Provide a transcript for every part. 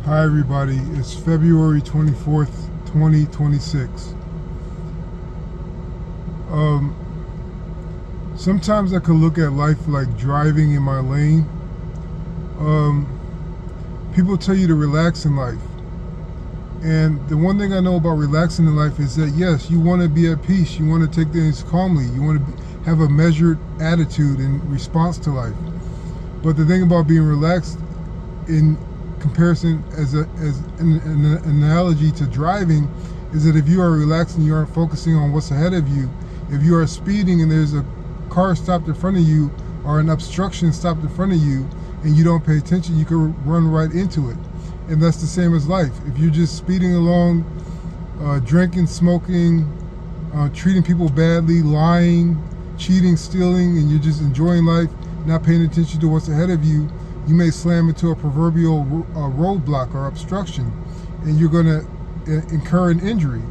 Hi everybody, it's February 24th, 2026. Sometimes I could look at life like driving in my lane. People tell you to relax in life. And the one thing I know about relaxing in life is that yes, you want to be at peace, you want to take things calmly, you want to have a measured attitude in response to life. But the thing about being relaxed in comparison as an analogy to driving is that if you are relaxed and you aren't focusing on what's ahead of you, if you are speeding and there's a car stopped in front of you or an obstruction stopped in front of you and you don't pay attention, you can run right into it. And that's the same as life. If you're just speeding along, drinking, smoking, treating people badly, lying, cheating, stealing, and you're just enjoying life, not paying attention to what's ahead of you, you may slam into a proverbial roadblock or obstruction, and you're going to incur an injury.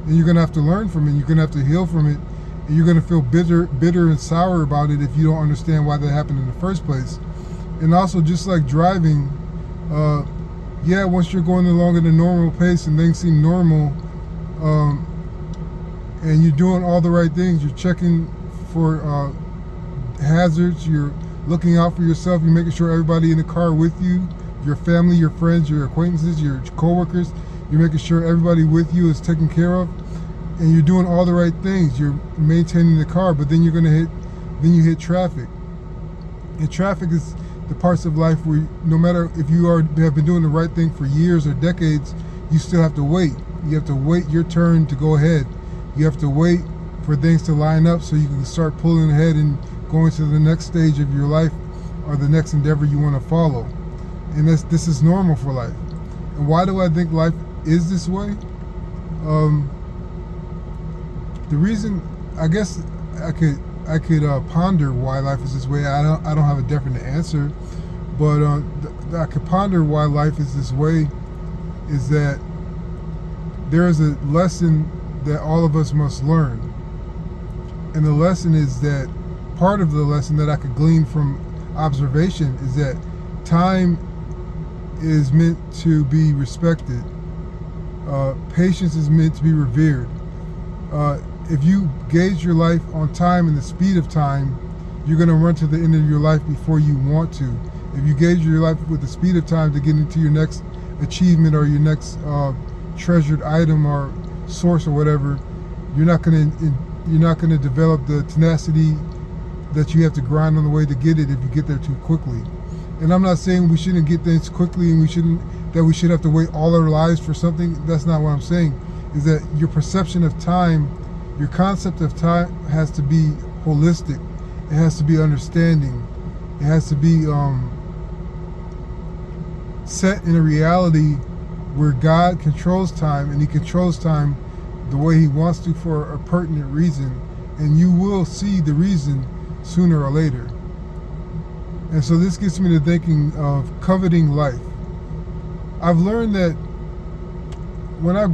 And you're going to have to learn from it, you're going to have to heal from it, and you're going to feel bitter and sour about it if you don't understand why that happened in the first place. And also, just like driving, once you're going along at a normal pace and things seem normal, and you're doing all the right things, you're checking for hazards, you're looking out for yourself, you're making sure everybody in the car with you, your family, your friends, your acquaintances, your coworkers, you're making sure everybody with you is taken care of, and you're doing all the right things, you're maintaining the car. But then you hit traffic. And traffic is the parts of life where no matter if you have been doing the right thing for years or decades, you still have to wait. You have to wait your turn to go ahead. You have to wait for things to line up so you can start pulling ahead and going to the next stage of your life or the next endeavor you want to follow. And this is normal for life. And why do I think life is this way? The reason, I guess I could ponder why life is this way. I don't have a definite answer, but I could ponder why life is this way is that there is a lesson that all of us must learn. And the lesson is that part of the lesson that I could glean from observation is that time is meant to be respected. Patience is meant to be revered. If you gauge your life on time and the speed of time, you're going to run to the end of your life before you want to. If you gauge your life with the speed of time to get into your next achievement or your next treasured item or source or whatever, you're not going to develop the tenacity that you have to grind on the way to get it if you get there too quickly. And I'm not saying we shouldn't get things quickly and we should have to wait all our lives for something. That's not what I'm saying. Is that your perception of time, your concept of time has to be holistic. It has to be understanding. It has to be set in a reality where God controls time, and He controls time the way He wants to for a pertinent reason. And you will see the reason sooner or later. And so this gets me to thinking of coveting life. I've learned that when I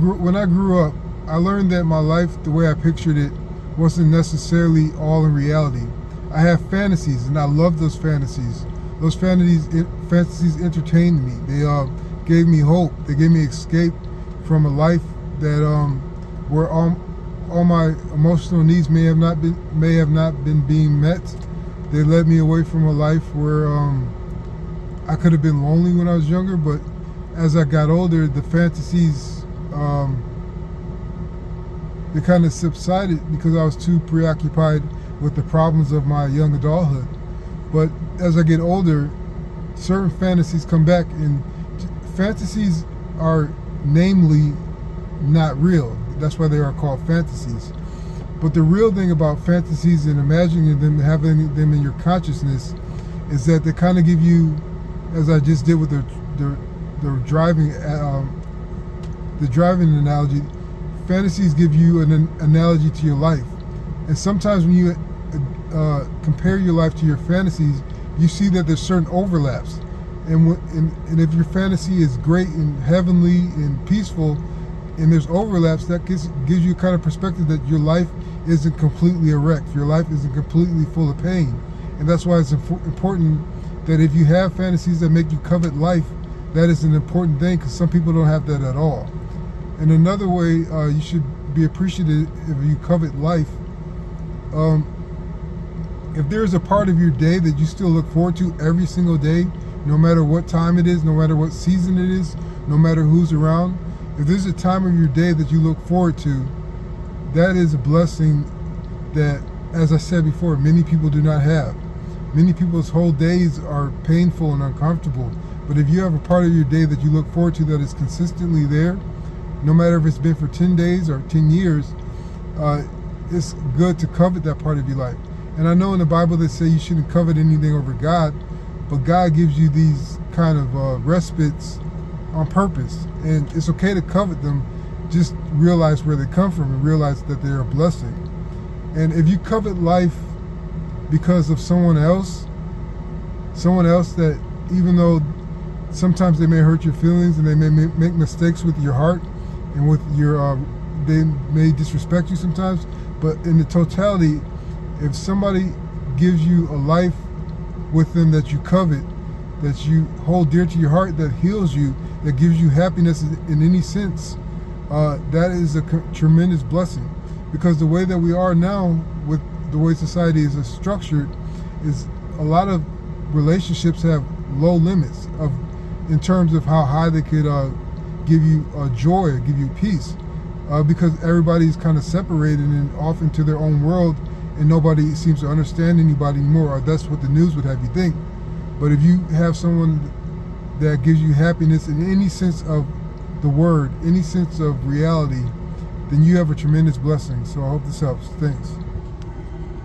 grew up, I learned that my life, the way I pictured it, wasn't necessarily all in reality. I have fantasies, and I love those fantasies. Those fantasies entertained me. They gave me hope. They gave me escape from a life that where all my emotional needs may have not been being met. They led me away from a life where I could have been lonely when I was younger, but as I got older, the fantasies they kind of subsided because I was too preoccupied with the problems of my young adulthood. But as I get older, certain fantasies come back, and fantasies are namely not real. That's why they are called fantasies. But the real thing about fantasies and imagining them, having them in your consciousness, is that they kind of give you, as I just did with the driving analogy, fantasies give you an analogy to your life. And sometimes when you compare your life to your fantasies, you see that there's certain overlaps. And if your fantasy is great and heavenly and peaceful, and there's overlaps, that gives you a kind of perspective that your life isn't completely a wreck. Your life isn't completely full of pain. And that's why it's important that if you have fantasies that make you covet life, that is an important thing, because some people don't have that at all. And another way you should be appreciative if you covet life. If there's a part of your day that you still look forward to every single day, no matter what time it is, no matter what season it is, no matter who's around, if there's a time of your day that you look forward to, that is a blessing that, as I said before, many people do not have. Many people's whole days are painful and uncomfortable. But if you have a part of your day that you look forward to that is consistently there, no matter if it's been for 10 days or 10 years, it's good to covet that part of your life. And I know in the Bible they say you shouldn't covet anything over God, but God gives you these kind of respites on purpose. And it's okay to covet them. Just realize where they come from and realize that they're a blessing. And if you covet life because of someone else that, even though sometimes they may hurt your feelings and they may make mistakes with your heart and with your, they may disrespect you sometimes, but in the totality, if somebody gives you a life with them that you covet, that you hold dear to your heart, that heals you, that gives you happiness in any sense, that is a tremendous blessing. Because the way that we are now, with the way society is structured, is a lot of relationships have low limits in terms of how high they could give you joy, give you peace, because everybody's kind of separated and off into their own world, and nobody seems to understand anybody anymore, or that's what the news would have you think. But if you have someone that gives you happiness in any sense of the word, any sense of reality, then you have a tremendous blessing. So I hope this helps. Thanks.